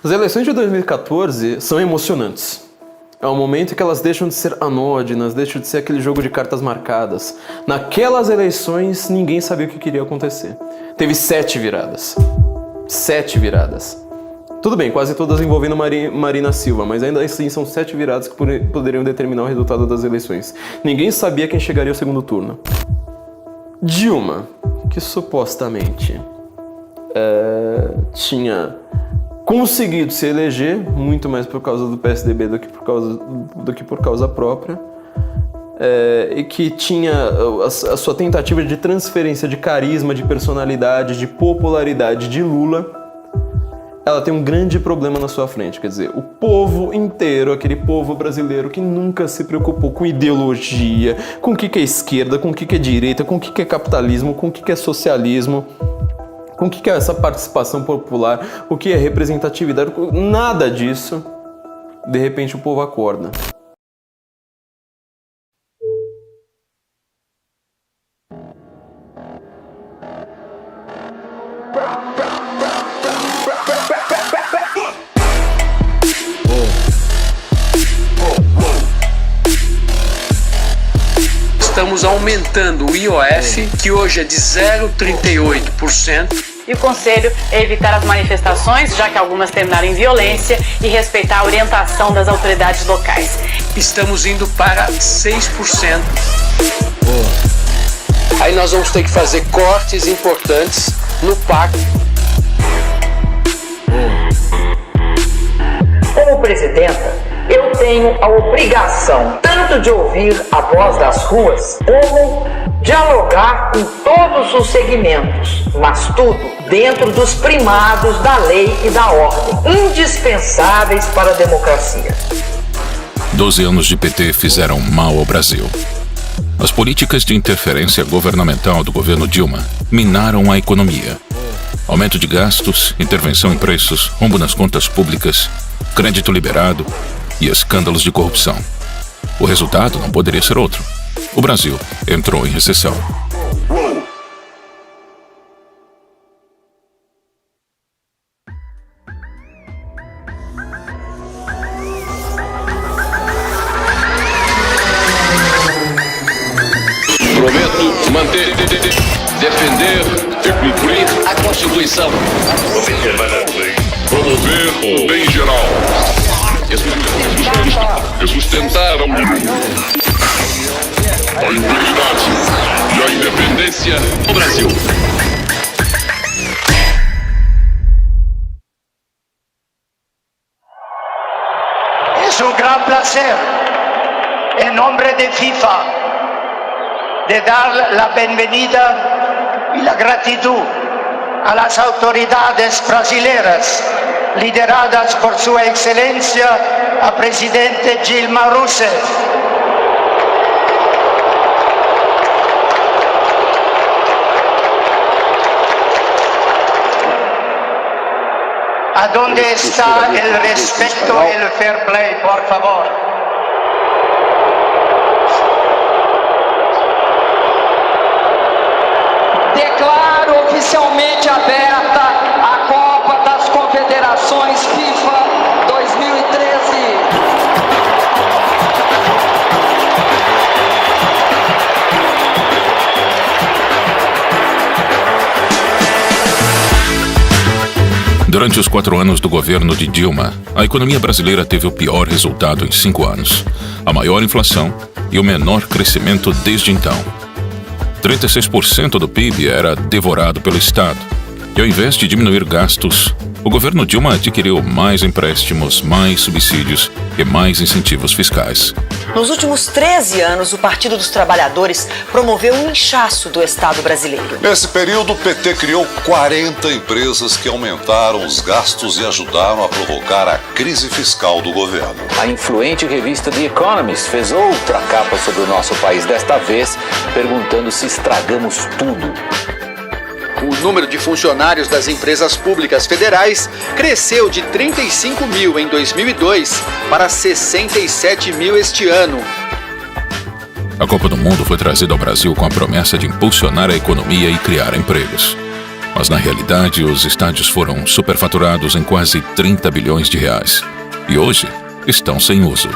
As eleições de 2014 são emocionantes. É o momento em que elas deixam de ser anódinas, deixam de ser aquele jogo de cartas marcadas. Naquelas eleições, ninguém sabia o que queria acontecer. Teve 7 viradas. 7 viradas. Tudo bem, quase todas envolvendo Marina Silva, mas ainda assim são 7 viradas que poderiam determinar o resultado das eleições. Ninguém sabia quem chegaria ao segundo turno. Dilma, que supostamente tinha conseguido se eleger, muito mais por causa do PSDB do que por causa própria, e que tinha a sua tentativa de transferência de carisma, de personalidade, de popularidade de Lula, ela tem um grande problema na sua frente. Quer dizer, o povo inteiro, aquele povo brasileiro que nunca se preocupou com ideologia, com o que é esquerda, com o que é direita, com o que é capitalismo, com o que é socialismo, com o que é essa participação popular, o que é representatividade, nada disso, de repente o povo acorda. Estamos aumentando o IOF, que hoje é de 0,38%. E o conselho é evitar as manifestações, já que algumas terminaram em violência, e respeitar a orientação das autoridades locais. Estamos indo para 6%. Aí nós vamos ter que fazer cortes importantes no PAC. Como presidenta, eu tenho a obrigação tanto de ouvir a voz das ruas, como dialogar com todos os segmentos, mas tudo dentro dos primados da lei e da ordem, indispensáveis para a democracia. 12 anos de PT fizeram mal ao Brasil. As políticas de interferência governamental do governo Dilma minaram a economia. Aumento de gastos, intervenção em preços, rombo nas contas públicas, crédito liberado e escândalos de corrupção. O resultado não poderia ser outro. O Brasil entrou em recessão. Prometo manter, defender e cumprir a Constituição. Promover o bem geral. E sustentar a integridade e a independência do Brasil. Es un gran placer, en nombre de FIFA, de dar la bienvenida y la gratitud a las autoridades brasileñas, lideradas por su excelencia, a presidente Dilma Rousseff. ¿A dónde está el respeto y el fair play, por favor? Declaro oficialmente aberta a Copa das Confederações FIFA 2013. Durante os 4 anos do governo de Dilma, a economia brasileira teve o pior resultado em 5 anos, a maior inflação e o menor crescimento desde então. 36% do PIB era devorado pelo Estado, e ao invés de diminuir gastos, o governo Dilma adquiriu mais empréstimos, mais subsídios e mais incentivos fiscais. Nos últimos 13 anos, o Partido dos Trabalhadores promoveu um inchaço do Estado brasileiro. Nesse período, o PT criou 40 empresas que aumentaram os gastos e ajudaram a provocar a crise fiscal do governo. A influente revista The Economist fez outra capa sobre o nosso país, desta vez perguntando se estragamos tudo. O número de funcionários das empresas públicas federais cresceu de 35 mil em 2002 para 67 mil este ano. A Copa do Mundo foi trazida ao Brasil com a promessa de impulsionar a economia e criar empregos. Mas na realidade, os estádios foram superfaturados em quase 30 bilhões de reais. E hoje estão sem uso.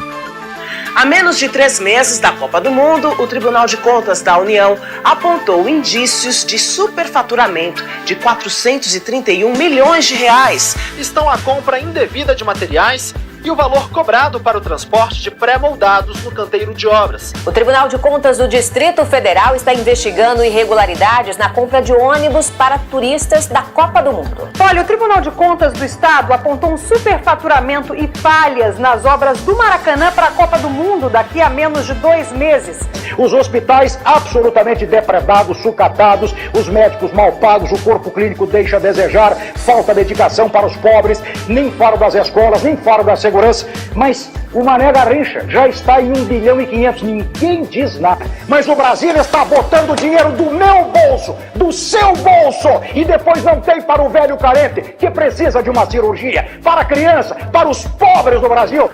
Há menos de 3 meses da Copa do Mundo, o Tribunal de Contas da União apontou indícios de superfaturamento de 431 milhões de reais. Estão a compra indevida de materiais e o valor cobrado para o transporte de pré-moldados no canteiro de obras. O Tribunal de Contas do Distrito Federal está investigando irregularidades na compra de ônibus para turistas da Copa do Mundo. Olha, o Tribunal de Contas do Estado apontou um superfaturamento e falhas nas obras do Maracanã para a Copa do Mundo daqui a menos de 2 meses. Os hospitais absolutamente depredados, sucatados, os médicos mal pagos, o corpo clínico deixa a desejar, falta dedicação para os pobres, nem falo das escolas, nem falo da segurança, mas o Mané Garrincha já está em 1 bilhão e 500, ninguém diz nada. Mas o Brasil está botando dinheiro do meu bolso, do seu bolso, e depois não tem para o velho carente que precisa de uma cirurgia, para a criança, para os pobres do Brasil.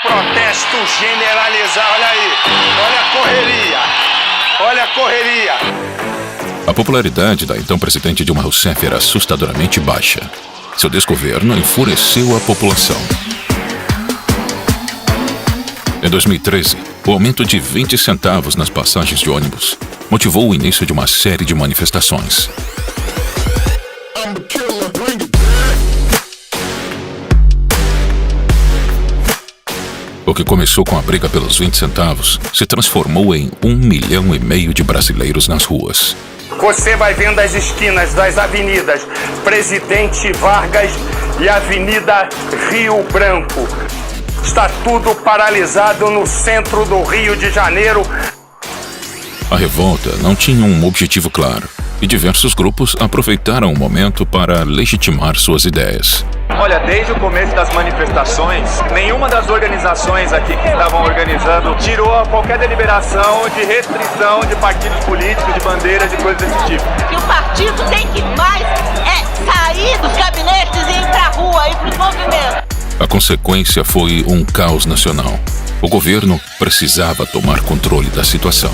Protesto generalizado, olha aí, olha a correria, olha a correria. A popularidade da então presidente Dilma Rousseff era assustadoramente baixa. Seu desgoverno enfureceu a população. Em 2013, o aumento de 20 centavos nas passagens de ônibus motivou o início de uma série de manifestações. O que começou com a briga pelos 20 centavos se transformou em 1,5 milhão de brasileiros nas ruas. Você vai vendo as esquinas das avenidas Presidente Vargas e Avenida Rio Branco. Está tudo paralisado no centro do Rio de Janeiro. A revolta não tinha um objetivo claro e diversos grupos aproveitaram o momento para legitimar suas ideias. Olha, desde o começo das manifestações, nenhuma das organizações aqui que estavam organizando tirou qualquer deliberação de restrição de partidos políticos, de bandeiras, de coisas desse tipo. E o partido tem que mais sair dos gabinetes e ir pra rua, ir pros movimentos. A consequência foi um caos nacional. O governo precisava tomar controle da situação.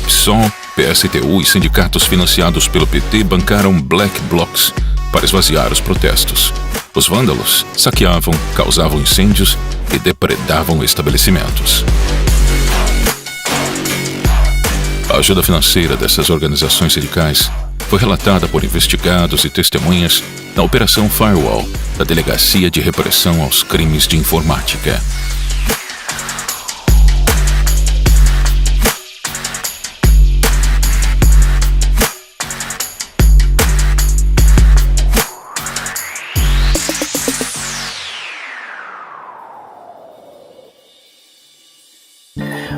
PSOL, PSTU e sindicatos financiados pelo PT bancaram black blocs para esvaziar os protestos. Os vândalos saqueavam, causavam incêndios e depredavam estabelecimentos. A ajuda financeira dessas organizações sindicais foi relatada por investigados e testemunhas na Operação Firewall, da Delegacia de Repressão aos Crimes de Informática.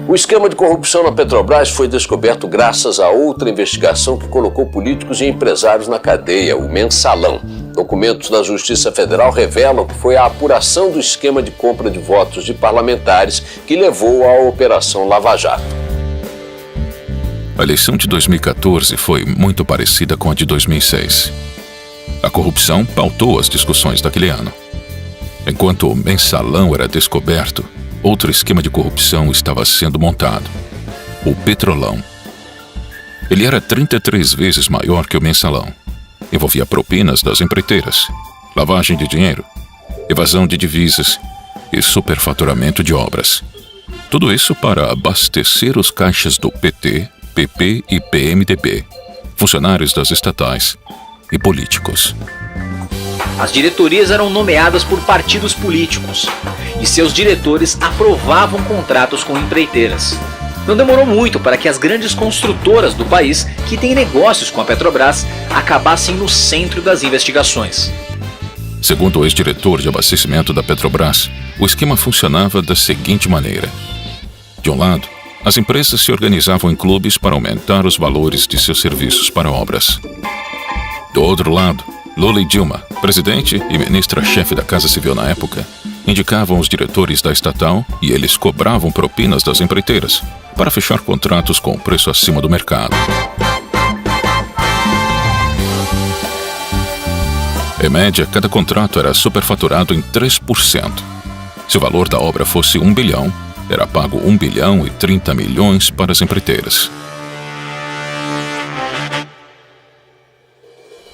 O esquema de corrupção na Petrobras foi descoberto graças a outra investigação que colocou políticos e empresários na cadeia, o Mensalão. Documentos da Justiça Federal revelam que foi a apuração do esquema de compra de votos de parlamentares que levou à Operação Lava Jato. A eleição de 2014 foi muito parecida com a de 2006. A corrupção pautou as discussões daquele ano. Enquanto o Mensalão era descoberto, outro esquema de corrupção estava sendo montado: o Petrolão. Ele era 33 vezes maior que o Mensalão. Envolvia propinas das empreiteiras, lavagem de dinheiro, evasão de divisas e superfaturamento de obras. Tudo isso para abastecer os caixas do PT, PP e PMDB, funcionários das estatais e políticos. As diretorias eram nomeadas por partidos políticos e seus diretores aprovavam contratos com empreiteiras. Não demorou muito para que as grandes construtoras do país, que têm negócios com a Petrobras, acabassem no centro das investigações. Segundo o ex-diretor de abastecimento da Petrobras, o esquema funcionava da seguinte maneira: de um lado, as empresas se organizavam em clubes para aumentar os valores de seus serviços para obras. Do outro lado, Lula e Dilma, presidente e ministra-chefe da Casa Civil na época, indicavam os diretores da estatal e eles cobravam propinas das empreiteiras para fechar contratos com preço acima do mercado. Em média, cada contrato era superfaturado em 3%. Se o valor da obra fosse 1 bilhão, era pago 1 bilhão e 30 milhões para as empreiteiras.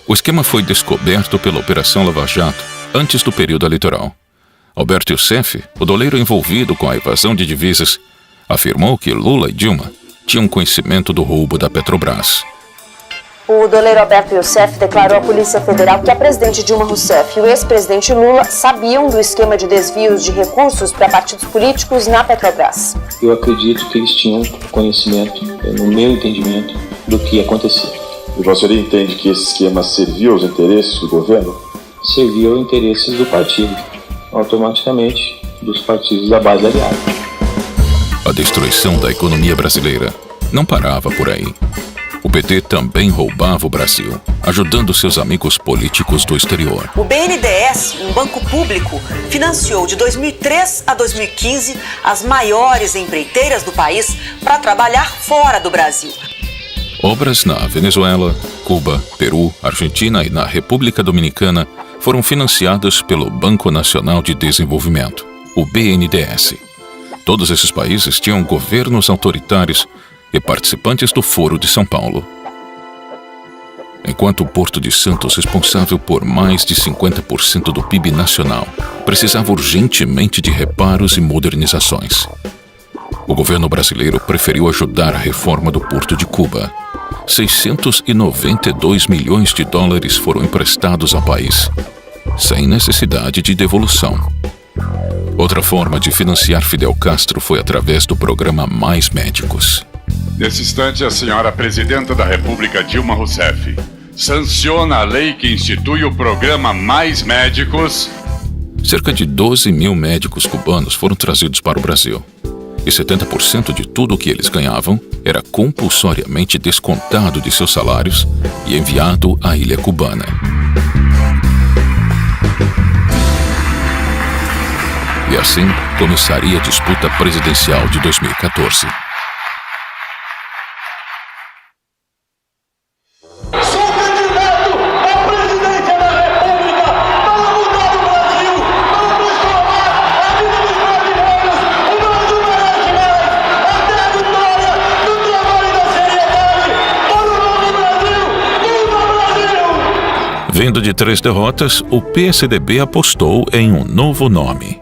O esquema foi descoberto pela Operação Lava Jato antes do período eleitoral. Alberto Youssef, o doleiro envolvido com a evasão de divisas, afirmou que Lula e Dilma tinham conhecimento do roubo da Petrobras. O doleiro Alberto Youssef declarou à Polícia Federal que a presidente Dilma Rousseff e o ex-presidente Lula sabiam do esquema de desvios de recursos para partidos políticos na Petrobras. Eu acredito que eles tinham conhecimento, no meu entendimento, do que acontecia. E você entende que esse esquema serviu aos interesses do governo? Serviu aos interesses do partido, automaticamente dos partidos da base aliada. A destruição da economia brasileira não parava por aí. O PT também roubava o Brasil, ajudando seus amigos políticos do exterior. O BNDES, um banco público, financiou de 2003 a 2015 as maiores empreiteiras do país para trabalhar fora do Brasil. Obras na Venezuela, Cuba, Peru, Argentina e na República Dominicana foram financiadas pelo Banco Nacional de Desenvolvimento, o BNDES. Todos esses países tinham governos autoritários e participantes do Foro de São Paulo. Enquanto o Porto de Santos, responsável por mais de 50% do PIB nacional, precisava urgentemente de reparos e modernizações. O governo brasileiro preferiu ajudar a reforma do Porto de Cuba. 692 milhões de dólares foram emprestados ao país, sem necessidade de devolução. Outra forma de financiar Fidel Castro foi através do programa Mais Médicos. Nesse instante, a senhora Presidenta da República, Dilma Rousseff, sanciona a lei que institui o programa Mais Médicos. Cerca de 12 mil médicos cubanos foram trazidos para o Brasil. E 70% de tudo o que eles ganhavam era compulsoriamente descontado de seus salários e enviado à ilha cubana. E assim começaria a disputa presidencial de 2014. Vindo de 3 derrotas, o PSDB apostou em um novo nome: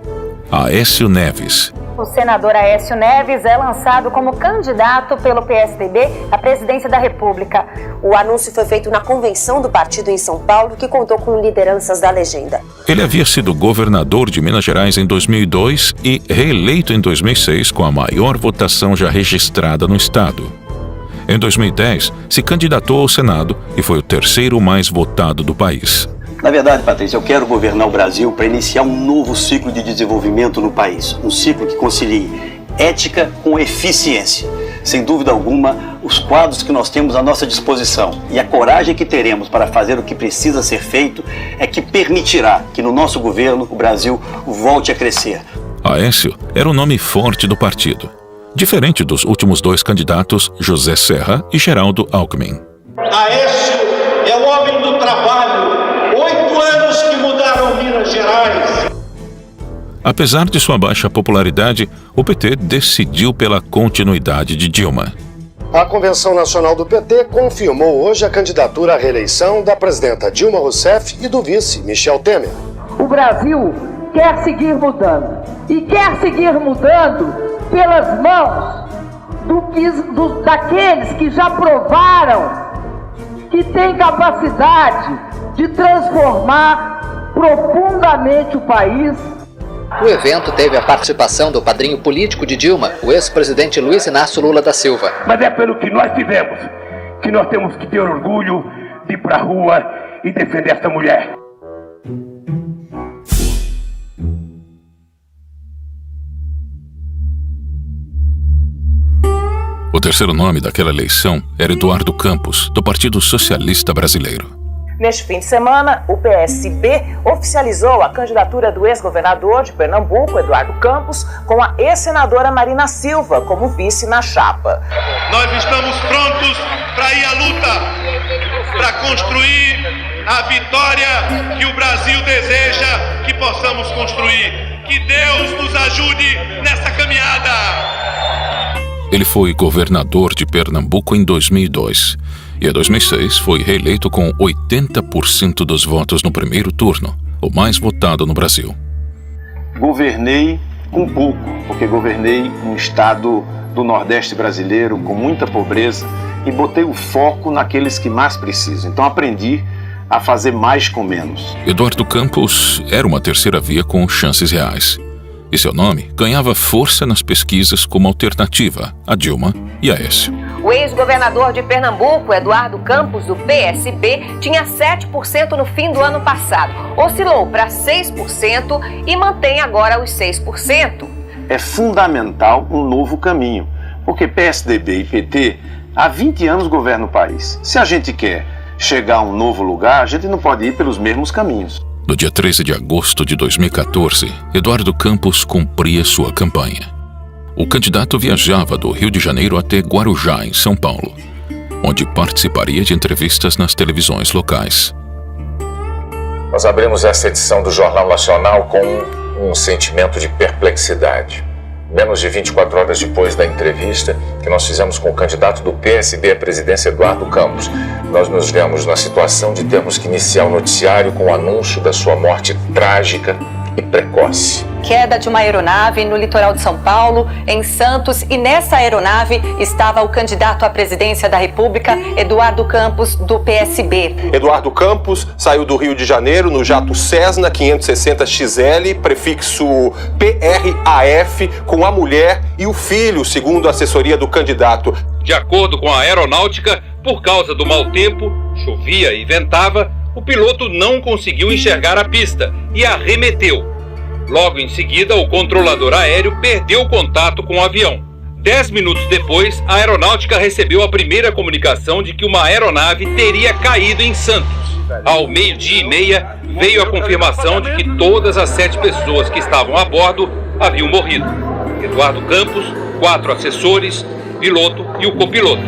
Aécio Neves. O senador Aécio Neves é lançado como candidato pelo PSDB à presidência da República. O anúncio foi feito na convenção do partido em São Paulo, que contou com lideranças da legenda. Ele havia sido governador de Minas Gerais em 2002 e reeleito em 2006 com a maior votação já registrada no estado. Em 2010, se candidatou ao Senado e foi o terceiro mais votado do país. Na verdade, Patrícia, eu quero governar o Brasil para iniciar um novo ciclo de desenvolvimento no país. Um ciclo que concilie ética com eficiência. Sem dúvida alguma, os quadros que nós temos à nossa disposição e a coragem que teremos para fazer o que precisa ser feito é que permitirá que no nosso governo o Brasil volte a crescer. Aécio era o nome forte do partido, diferente dos últimos 2 candidatos, José Serra e Geraldo Alckmin. Aécio é o homem do trabalho. 8 anos que mudaram Minas Gerais. Apesar de sua baixa popularidade, o PT decidiu pela continuidade de Dilma. A Convenção Nacional do PT confirmou hoje a candidatura à reeleição da presidenta Dilma Rousseff e do vice Michel Temer. O Brasil quer seguir mudando. E quer seguir mudando pelas mãos daqueles que já provaram que têm capacidade de transformar profundamente o país. O evento teve a participação do padrinho político de Dilma, o ex-presidente Luiz Inácio Lula da Silva. Mas é pelo que nós fizemos que nós temos que ter orgulho de ir pra rua e defender essa mulher. O terceiro nome daquela eleição era Eduardo Campos, do Partido Socialista Brasileiro. Neste fim de semana, o PSB oficializou a candidatura do ex-governador de Pernambuco, Eduardo Campos, com a ex-senadora Marina Silva como vice na chapa. Nós estamos prontos para ir à luta, para construir a vitória que o Brasil deseja que possamos construir. Que Deus nos ajude nessa caminhada. Ele foi governador de Pernambuco em 2002 E em 2006 foi reeleito com 80% dos votos no primeiro turno, o mais votado no Brasil. Governei com pouco, porque governei um estado do Nordeste brasileiro com muita pobreza e botei o foco naqueles que mais precisam. Então aprendi a fazer mais com menos. Eduardo Campos era uma terceira via com chances reais. E seu nome ganhava força nas pesquisas como alternativa a Dilma e Aécio. O ex-governador de Pernambuco, Eduardo Campos, do PSB, tinha 7% no fim do ano passado. Oscilou para 6% e mantém agora os 6%. É fundamental um novo caminho, porque PSDB e PT há 20 anos governam o país. Se a gente quer chegar a um novo lugar, a gente não pode ir pelos mesmos caminhos. No dia 13 de agosto de 2014, Eduardo Campos cumpria sua campanha. O candidato viajava do Rio de Janeiro até Guarujá, em São Paulo, onde participaria de entrevistas nas televisões locais. Nós abrimos essa edição do Jornal Nacional com um sentimento de perplexidade. Menos de 24 horas depois da entrevista que nós fizemos com o candidato do PSB à presidência, Eduardo Campos, nós nos vemos na situação de termos que iniciar o noticiário com o anúncio da sua morte trágica e precoce. Queda de uma aeronave no litoral de São Paulo, em Santos, e nessa aeronave estava o candidato à presidência da República, Eduardo Campos, do PSB. Eduardo Campos saiu do Rio de Janeiro no jato Cessna 560XL, prefixo PRAF, com a mulher e o filho, segundo a assessoria do candidato. De acordo com a aeronáutica, por causa do mau tempo, chovia e ventava, o piloto não conseguiu enxergar a pista e arremeteu. Logo em seguida, o controlador aéreo perdeu o contato com o avião. 10 minutos depois, a aeronáutica recebeu a primeira comunicação de que uma aeronave teria caído em Santos. Ao 12:30, veio a confirmação de que todas as 7 pessoas que estavam a bordo haviam morrido. Eduardo Campos, 4 assessores, piloto e o copiloto.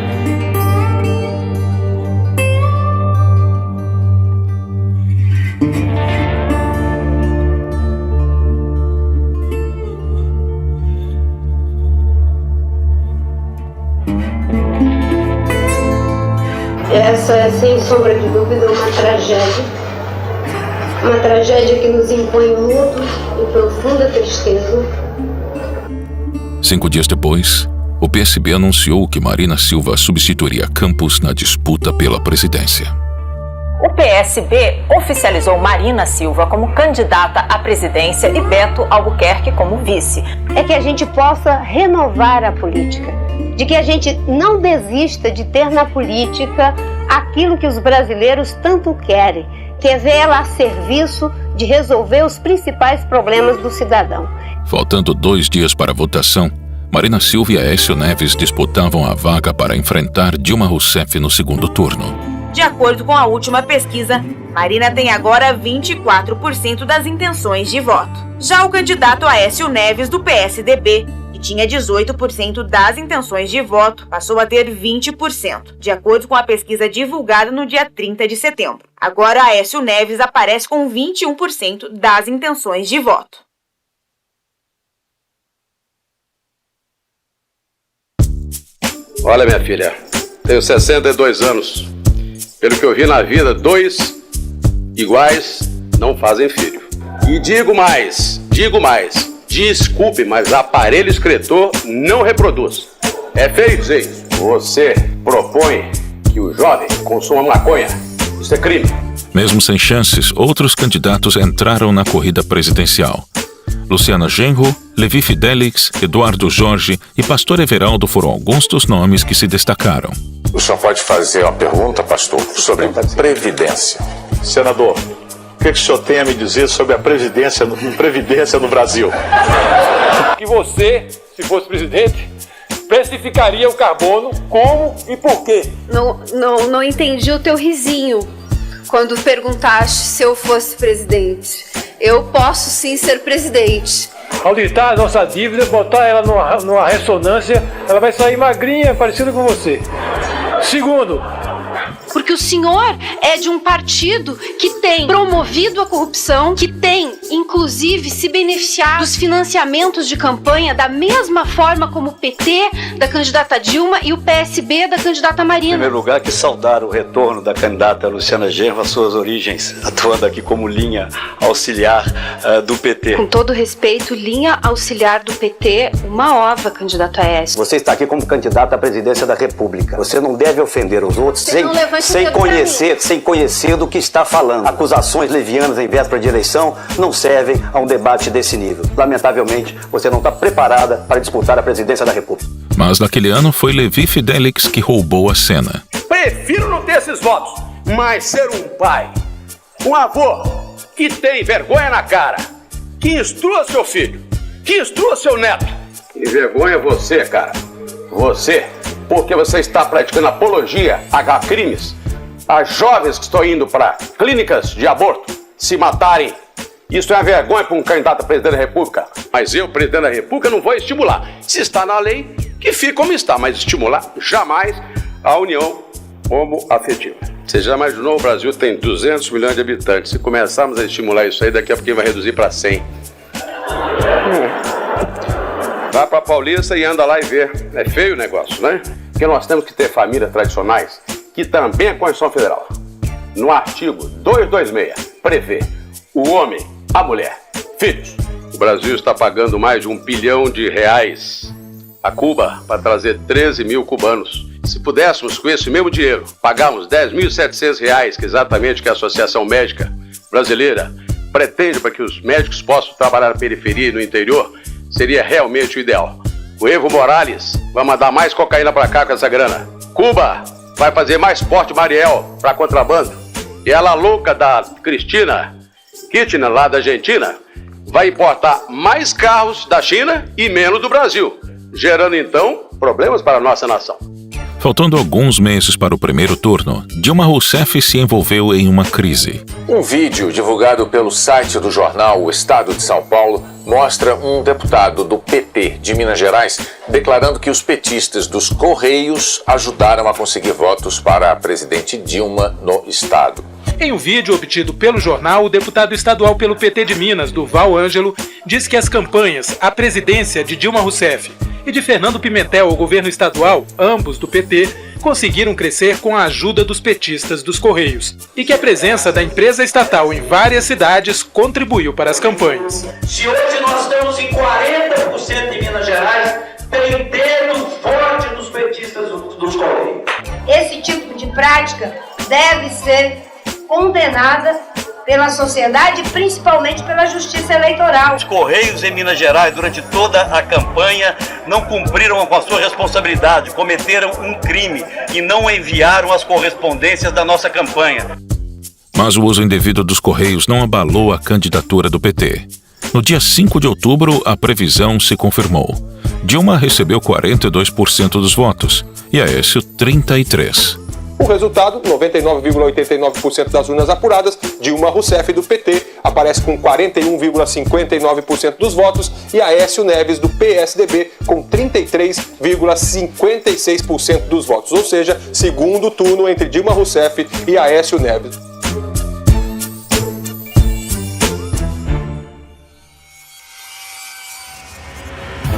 Essa é, sem sombra de dúvida, uma tragédia. Uma tragédia que nos impõe luto e profunda tristeza. 5 dias depois, o PSB anunciou que Marina Silva substituiria Campos na disputa pela presidência. O PSB oficializou Marina Silva como candidata à presidência e Beto Albuquerque como vice. É que a gente possa renovar a política, de que a gente não desista de ter na política aquilo que os brasileiros tanto querem, que é vê-la a serviço de resolver os principais problemas do cidadão. Faltando 2 dias para a votação, Marina Silva e Aécio Neves disputavam a vaga para enfrentar Dilma Rousseff no segundo turno. De acordo com a última pesquisa, Marina tem agora 24% das intenções de voto. Já o candidato Aécio Neves, do PSDB, que tinha 18% das intenções de voto, passou a ter 20%, de acordo com a pesquisa divulgada no dia 30 de setembro. Agora, Aécio Neves aparece com 21% das intenções de voto. Olha, minha filha, tenho 62 anos. Pelo que eu vi na vida, 2 iguais não fazem filho. E digo mais, desculpe, mas aparelho excretor não reproduz. É feio dizer isso. Você propõe que o jovem consuma maconha. Isso é crime. Mesmo sem chances, outros candidatos entraram na corrida presidencial. Luciana Genro, Levi Fidelix, Eduardo Jorge e Pastor Everaldo foram alguns dos nomes que se destacaram. O senhor pode fazer uma pergunta, pastor, sobre Previdência. Senador, o que o senhor tem a me dizer sobre a Previdência no Brasil? Que você, se fosse presidente, precificaria o carbono como e por quê? Não entendi o teu risinho quando perguntaste se eu fosse presidente. Eu posso sim ser presidente. Auditar a nossa dívida, botar ela numa ressonância, ela vai sair magrinha, parecida com você. Segundo, Porque o senhor é de um partido que tem promovido a corrupção, que tem, inclusive, se beneficiado dos financiamentos de campanha da mesma forma como o PT da candidata Dilma e o PSB da candidata Marina. Em primeiro lugar, que saudar o retorno da candidata Luciana Genro às suas origens, atuando aqui como linha auxiliar do PT. Com todo respeito, linha auxiliar do PT, uma ova, candidato Aécio. Você está aqui como candidato à presidência da República. Você não deve ofender os outros sem conhecer do que está falando. Acusações levianas em véspera de eleição não servem a um debate desse nível. Lamentavelmente, você não está preparada para disputar a presidência da República. Mas naquele ano foi Levi Fidelix que roubou a cena. Prefiro não ter esses votos, mas ser um pai, um avô que tem vergonha na cara, que instrua seu filho, que instrua seu neto. E vergonha você, cara. Você, porque você está praticando apologia a crimes, a jovens que estão indo para clínicas de aborto se matarem. Isso é uma vergonha para um candidato a presidente da República. Mas eu, presidente da República, não vou estimular. Se está na lei, que fique como está, mas estimular jamais a união homoafetiva. Você já imaginou, o Brasil tem 200 milhões de habitantes. Se começarmos a estimular isso aí, daqui a pouquinho vai reduzir para 100. Vai para Paulista e anda lá e vê. É feio o negócio, né? Porque nós temos que ter famílias tradicionais, que também é a Constituição Federal. No artigo 226, prevê o homem, a mulher, filhos. O Brasil está pagando mais de R$1 bilhão a Cuba para trazer 13 mil cubanos. Se pudéssemos, com esse mesmo dinheiro, pagarmos R$10.700, que é exatamente o que a Associação Médica Brasileira pretende para que os médicos possam trabalhar na periferia e no interior, seria realmente o ideal. O Evo Morales vai mandar mais cocaína para cá com essa grana. Cuba vai fazer mais porte Mariel para contrabando. E ela louca da Cristina Kirchner, lá da Argentina, vai importar mais carros da China e menos do Brasil, gerando então problemas para a nossa nação. Faltando alguns meses para o primeiro turno, Dilma Rousseff se envolveu em uma crise. Um vídeo divulgado pelo site do jornal O Estado de São Paulo mostra um deputado do PT de Minas Gerais declarando que os petistas dos Correios ajudaram a conseguir votos para a presidente Dilma no estado. Em um vídeo obtido pelo jornal, o deputado estadual pelo PT de Minas, Durval Ângelo, diz que as campanhas à presidência de Dilma Rousseff e de Fernando Pimentel ao governo estadual, ambos do PT, conseguiram crescer com a ajuda dos petistas dos Correios e que a presença da empresa estatal em várias cidades contribuiu para as campanhas. Se hoje nós estamos em 40% de Minas Gerais, tem dedo forte dos petistas dos Correios. Esse tipo de prática deve ser condenada pela sociedade e principalmente pela justiça eleitoral. Os Correios em Minas Gerais, durante toda a campanha, não cumpriram com a sua responsabilidade, cometeram um crime e não enviaram as correspondências da nossa campanha. Mas o uso indevido dos Correios não abalou a candidatura do PT. No dia 5 de outubro, a previsão se confirmou. Dilma recebeu 42% dos votos e Aécio 33%. O resultado, 99,89% das urnas apuradas, Dilma Rousseff do PT aparece com 41,59% dos votos e Aécio Neves do PSDB com 33,56% dos votos, ou seja, segundo turno entre Dilma Rousseff e Aécio Neves.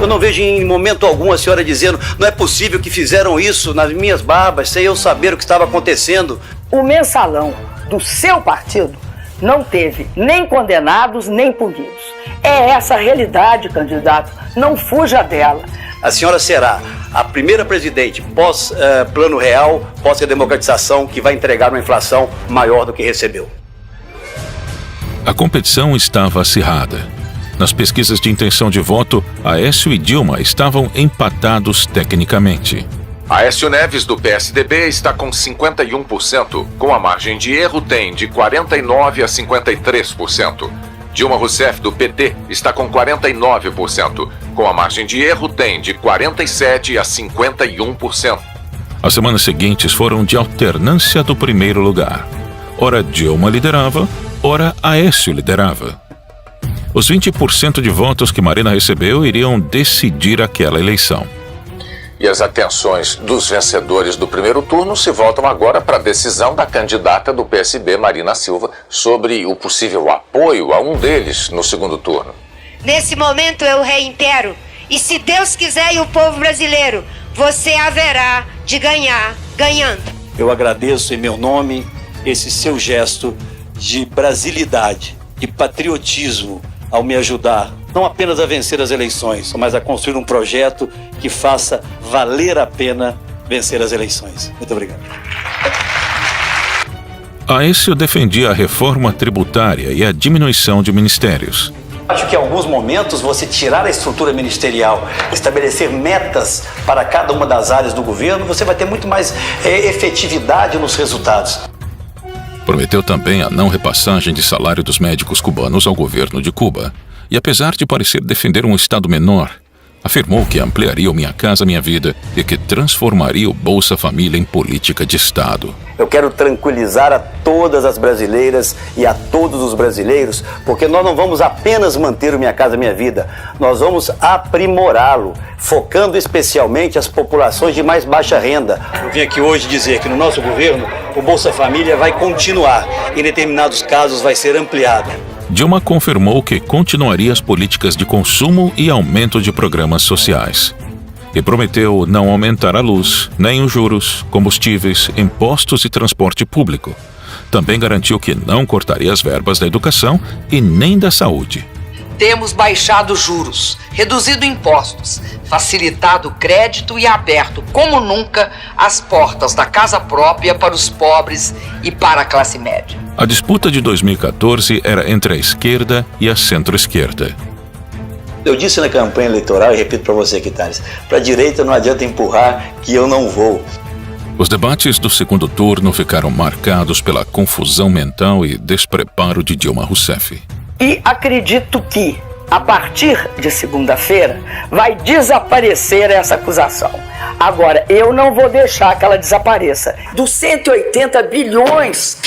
Eu não vejo em momento algum a senhora dizendo não é possível que fizeram isso nas minhas barbas, sem eu saber o que estava acontecendo. O mensalão do seu partido não teve nem condenados nem punidos. É essa a realidade, candidato. Não fuja dela. A senhora será a primeira presidente pós-Plano Real, pós-redemocratização, que vai entregar uma inflação maior do que recebeu. A competição estava acirrada. Nas pesquisas de intenção de voto, Aécio e Dilma estavam empatados tecnicamente. Aécio Neves, do PSDB, está com 51%. Com a margem de erro, tem de 49% a 53%. Dilma Rousseff, do PT, está com 49%. Com a margem de erro, tem de 47% a 51%. As semanas seguintes foram de alternância do primeiro lugar. Ora Dilma liderava, ora Aécio liderava. Os 20% de votos que Marina recebeu iriam decidir aquela eleição. E as atenções dos vencedores do primeiro turno se voltam agora para a decisão da candidata do PSB, Marina Silva, sobre o possível apoio a um deles no segundo turno. Nesse momento eu reitero, e se Deus quiser e o povo brasileiro, você haverá de ganhar, ganhando. Eu agradeço em meu nome esse seu gesto de brasilidade, de patriotismo, ao me ajudar não apenas a vencer as eleições, mas a construir um projeto que faça valer a pena vencer as eleições. Muito obrigado. Aécio defendia a reforma tributária e a diminuição de ministérios. Acho que em alguns momentos você tirar a estrutura ministerial, estabelecer metas para cada uma das áreas do governo, você vai ter muito mais efetividade nos resultados. Prometeu também a não repassagem de salário dos médicos cubanos ao governo de Cuba. E apesar de parecer defender um Estado menor, afirmou que ampliaria o Minha Casa Minha Vida e que transformaria o Bolsa Família em política de Estado. Eu quero tranquilizar a todas as brasileiras e a todos os brasileiros, porque nós não vamos apenas manter o Minha Casa Minha Vida, nós vamos aprimorá-lo, focando especialmente as populações de mais baixa renda. Eu vim aqui hoje dizer que no nosso governo o Bolsa Família vai continuar, em determinados casos vai ser ampliado. Dilma confirmou que continuaria as políticas de consumo e aumento de programas sociais. E prometeu não aumentar a luz, nem os juros, combustíveis, impostos e transporte público. Também garantiu que não cortaria as verbas da educação e nem da saúde. Temos baixado juros, reduzido impostos, facilitado o crédito e aberto, como nunca, as portas da casa própria para os pobres e para a classe média. A disputa de 2014 era entre a esquerda e a centro-esquerda. Eu disse na campanha eleitoral, e repito para você aqui, Thales, para a direita não adianta empurrar que eu não vou. Os debates do segundo turno ficaram marcados pela confusão mental e despreparo de Dilma Rousseff. E acredito que, a partir de segunda-feira, vai desaparecer essa acusação. Agora, eu não vou deixar que ela desapareça. Dos 180 bilhões,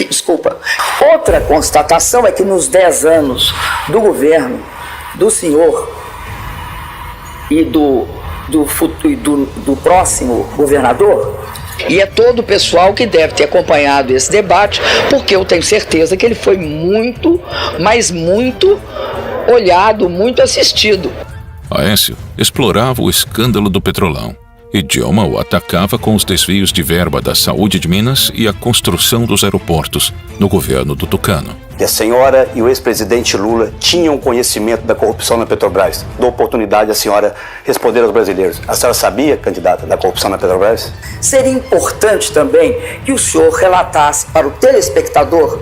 outra constatação é que nos 10 anos do governo do senhor e do próximo governador, e é todo o pessoal que deve ter acompanhado esse debate, porque eu tenho certeza que ele foi muito, mas muito olhado, muito assistido. Aécio explorava o escândalo do Petrolão e Dilma o atacava com os desvios de verba da saúde de Minas e a construção dos aeroportos no governo do Tucano. E a senhora e o ex-presidente Lula tinham conhecimento da corrupção na Petrobras. Dou oportunidade à senhora responder aos brasileiros. A senhora sabia, candidata, da corrupção na Petrobras? Seria importante também que o senhor relatasse para o telespectador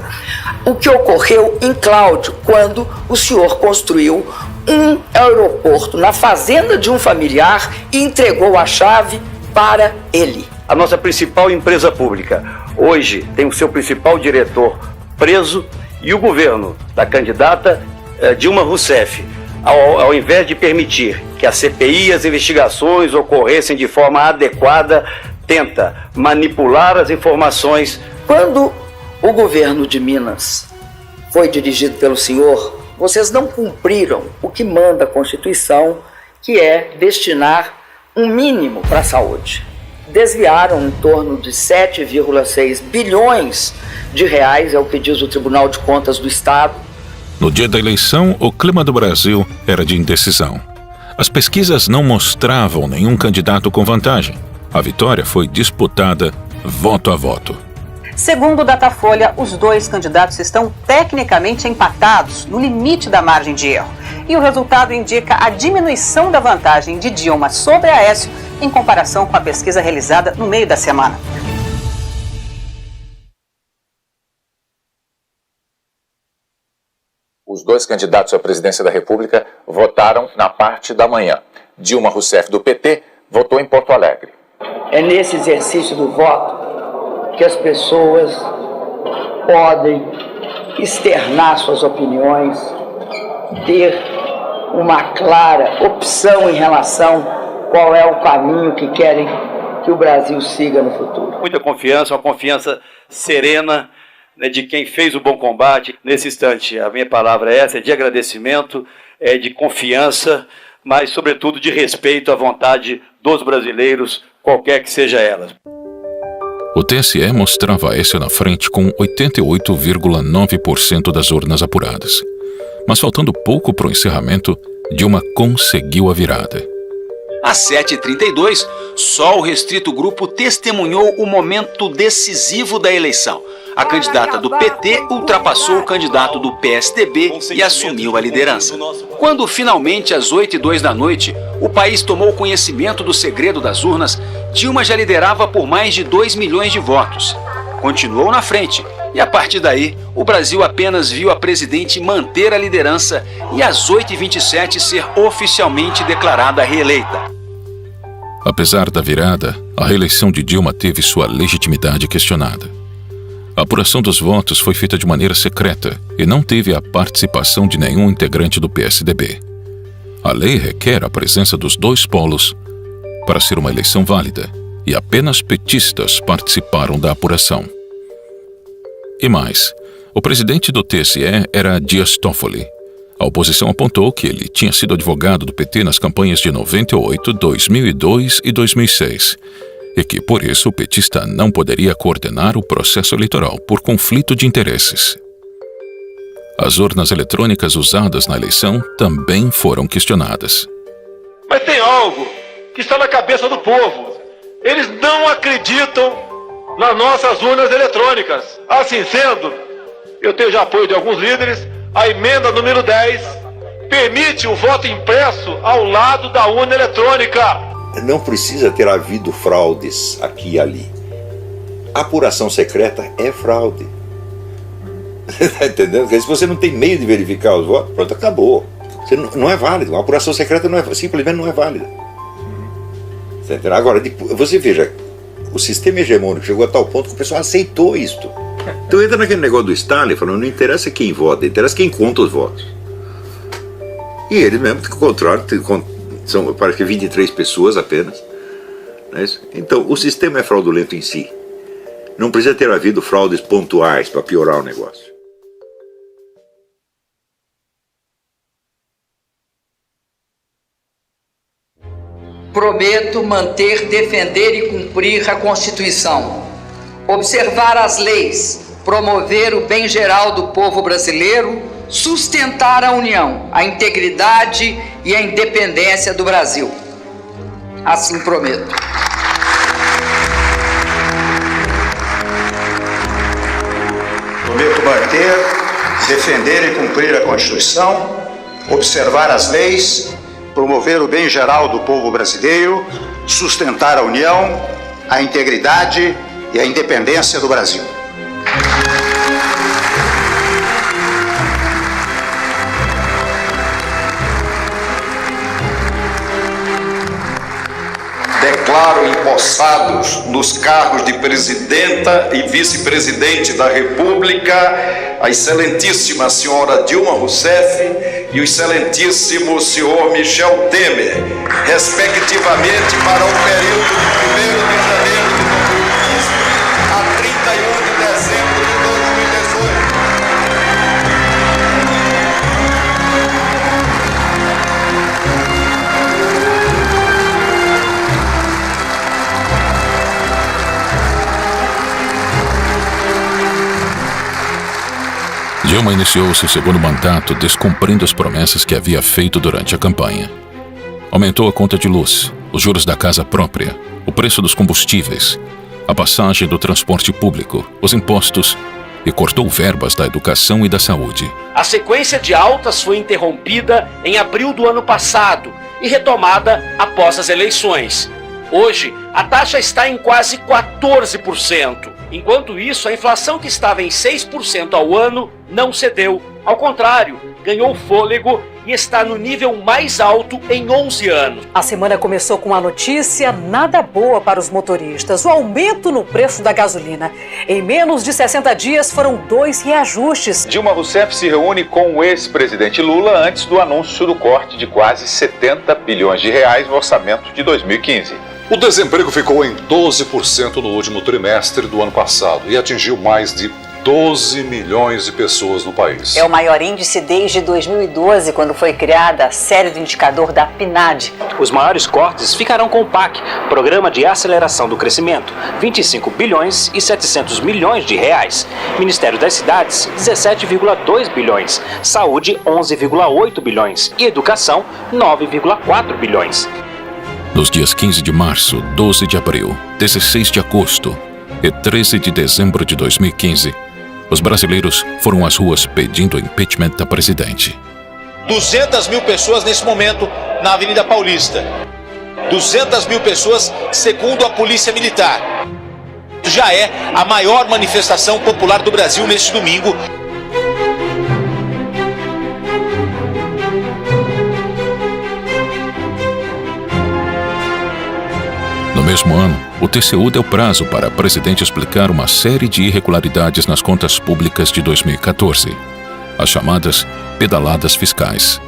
o que ocorreu em Cláudio, quando o senhor construiu um aeroporto na fazenda de um familiar e entregou a chave para ele. A nossa principal empresa pública hoje tem o seu principal diretor preso e o governo da candidata Dilma Rousseff, ao invés de permitir que a CPI e as investigações ocorressem de forma adequada, tenta manipular as informações. Quando o governo de Minas foi dirigido pelo senhor, vocês não cumpriram o que manda a Constituição, que é destinar um mínimo para a saúde. Desviaram em torno de 7,6 bilhões de reais, é o que diz o Tribunal de Contas do Estado. No dia da eleição, o clima do Brasil era de indecisão. As pesquisas não mostravam nenhum candidato com vantagem. A vitória foi disputada voto a voto. Segundo o Datafolha, os dois candidatos estão tecnicamente empatados, no limite da margem de erro. E o resultado indica a diminuição da vantagem de Dilma sobre Aécio em comparação com a pesquisa realizada no meio da semana. Os dois candidatos à presidência da República votaram na parte da manhã. Dilma Rousseff, do PT, votou em Porto Alegre. É nesse exercício do voto que as pessoas podem externar suas opiniões, ter uma clara opção em relação qual é o caminho que querem que o Brasil siga no futuro. Muita confiança, uma confiança serena, né, de quem fez o bom combate. Nesse instante, a minha palavra é essa, é de agradecimento, é de confiança, mas, sobretudo, de respeito à vontade dos brasileiros, qualquer que seja ela. O TSE mostrava Aécio na frente com 88,9% das urnas apuradas. Mas faltando pouco para o encerramento, Dilma conseguiu a virada. Às 7h32, só o restrito grupo testemunhou o momento decisivo da eleição. A candidata do PT ultrapassou o candidato do PSDB e assumiu a liderança. Quando finalmente, às 8h02, o país tomou conhecimento do segredo das urnas, Dilma já liderava por mais de 2 milhões de votos. Continuou na frente e, a partir daí, o Brasil apenas viu a presidente manter a liderança e às 8h27 ser oficialmente declarada reeleita. Apesar da virada, a reeleição de Dilma teve sua legitimidade questionada. A apuração dos votos foi feita de maneira secreta e não teve a participação de nenhum integrante do PSDB. A lei requer a presença dos dois polos para ser uma eleição válida, e apenas petistas participaram da apuração. E mais, o presidente do TSE era Dias Toffoli. A oposição apontou que ele tinha sido advogado do PT nas campanhas de 98, 2002 e 2006, e que, por isso, o petista não poderia coordenar o processo eleitoral por conflito de interesses. As urnas eletrônicas usadas na eleição também foram questionadas. Mas tem algo que está na cabeça do povo. Eles não acreditam nas nossas urnas eletrônicas. Assim sendo, eu tenho já apoio de alguns líderes. A emenda número 10 permite o voto impresso ao lado da urna eletrônica. Não precisa ter havido fraudes aqui e ali. A apuração secreta é fraude. Está entendendo? Porque se você não tem meio de verificar os votos, pronto, acabou. Você não é válido. A apuração secreta simplesmente não é válida. Tá entendendo? Agora, você veja, o sistema hegemônico chegou a tal ponto que o pessoal aceitou isto. Então entra naquele negócio do Stalin, falando, não interessa quem vota, interessa quem conta os votos. E eles mesmo controlaram, são, parece que 23 pessoas apenas. Não é isso? Então, o sistema é fraudulento em si. Não precisa ter havido fraudes pontuais para piorar o negócio. Prometo manter, defender e cumprir a Constituição, observar as leis, promover o bem geral do povo brasileiro, sustentar a união, a integridade e a independência do Brasil. Assim prometo. Prometo manter, defender e cumprir a Constituição, observar as leis, promover o bem geral do povo brasileiro, sustentar a união, a integridade e a independência do Brasil. Declaro empossados nos cargos de presidenta e vice-presidente da República a excelentíssima senhora Dilma Rousseff e o excelentíssimo senhor Michel Temer, respectivamente, para o período de 1º de janeiro de 2015 a 31 de dezembro de 2018. Dilma iniciou seu segundo mandato descumprindo as promessas que havia feito durante a campanha. Aumentou a conta de luz, os juros da casa própria, o preço dos combustíveis, a passagem do transporte público, os impostos e cortou verbas da educação e da saúde. A sequência de altas foi interrompida em abril do ano passado e retomada após as eleições. Hoje, a taxa está em quase 14%. Enquanto isso, a inflação, que estava em 6% ao ano, não cedeu. Ao contrário, ganhou fôlego e está no nível mais alto em 11 anos. A semana começou com uma notícia nada boa para os motoristas: o aumento no preço da gasolina. Em menos de 60 dias foram 2 reajustes. Dilma Rousseff se reúne com o ex-presidente Lula antes do anúncio do corte de quase 70 bilhões de reais no orçamento de 2015. O desemprego ficou em 12% no último trimestre do ano passado e atingiu mais de 12 milhões de pessoas no país. É o maior índice desde 2012, quando foi criada a série do indicador da PNAD. Os maiores cortes ficarão com o PAC, Programa de Aceleração do Crescimento, 25 bilhões e 700 milhões de reais. Ministério das Cidades, 17,2 bilhões. Saúde, 11,8 bilhões. E Educação, 9,4 bilhões. Nos dias 15 de março, 12 de abril, 16 de agosto e 13 de dezembro de 2015, os brasileiros foram às ruas pedindo o impeachment da presidente. 200 mil pessoas nesse momento na Avenida Paulista. 200 mil pessoas, segundo a Polícia Militar. Já é a maior manifestação popular do Brasil neste domingo. No mesmo ano, o TCU deu prazo para a presidente explicar uma série de irregularidades nas contas públicas de 2014, as chamadas pedaladas fiscais.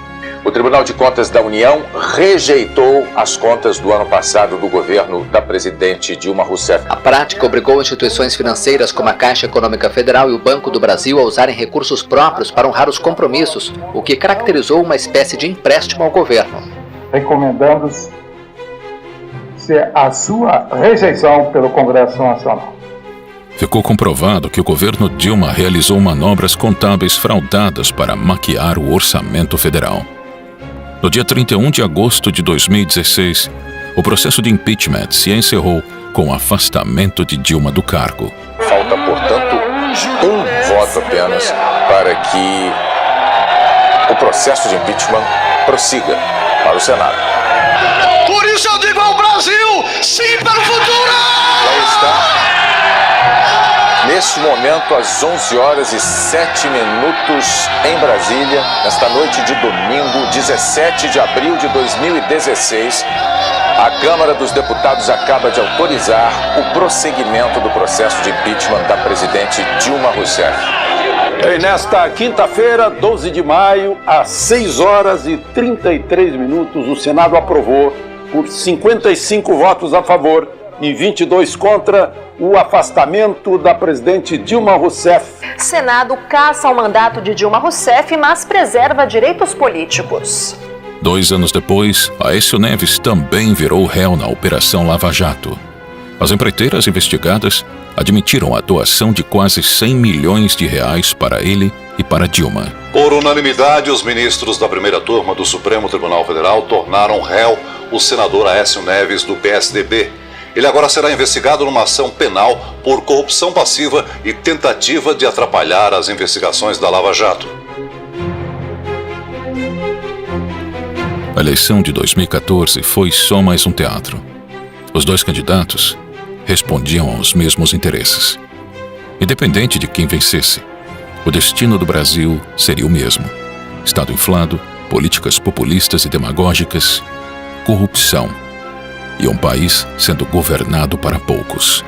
O Tribunal de Contas da União rejeitou as contas do ano passado do governo da presidente Dilma Rousseff. A prática obrigou instituições financeiras como a Caixa Econômica Federal e o Banco do Brasil a usarem recursos próprios para honrar os compromissos, o que caracterizou uma espécie de empréstimo ao governo. Recomendando-se a sua rejeição pelo Congresso Nacional. Ficou comprovado que o governo Dilma realizou manobras contábeis fraudadas para maquiar o orçamento federal. No dia 31 de agosto de 2016, o processo de impeachment se encerrou com o afastamento de Dilma do cargo. Falta, portanto, um voto apenas para que o processo de impeachment prossiga para o Senado. Por isso eu digo ao Brasil, sim para o futuro! Já está. Neste momento, às 11 horas e 7 minutos em Brasília, nesta noite de domingo, 17 de abril de 2016, a Câmara dos Deputados acaba de autorizar o prosseguimento do processo de impeachment da presidente Dilma Rousseff. E nesta quinta-feira, 12 de maio, às 6 horas e 33 minutos, o Senado aprovou, por 55 votos a favor e 22 contra, o afastamento da presidente Dilma Rousseff. Senado caça o mandato de Dilma Rousseff, mas preserva direitos políticos. 2 anos depois, Aécio Neves também virou réu na Operação Lava Jato. As empreiteiras investigadas admitiram a doação de quase 100 milhões de reais para ele e para Dilma. Por unanimidade, os ministros da primeira turma do Supremo Tribunal Federal tornaram réu o senador Aécio Neves, do PSDB. Ele agora será investigado numa ação penal por corrupção passiva e tentativa de atrapalhar as investigações da Lava Jato. A eleição de 2014 foi só mais um teatro. Os dois candidatos respondiam aos mesmos interesses. Independente de quem vencesse, o destino do Brasil seria o mesmo: Estado inflado, políticas populistas e demagógicas, corrupção e um país sendo governado para poucos.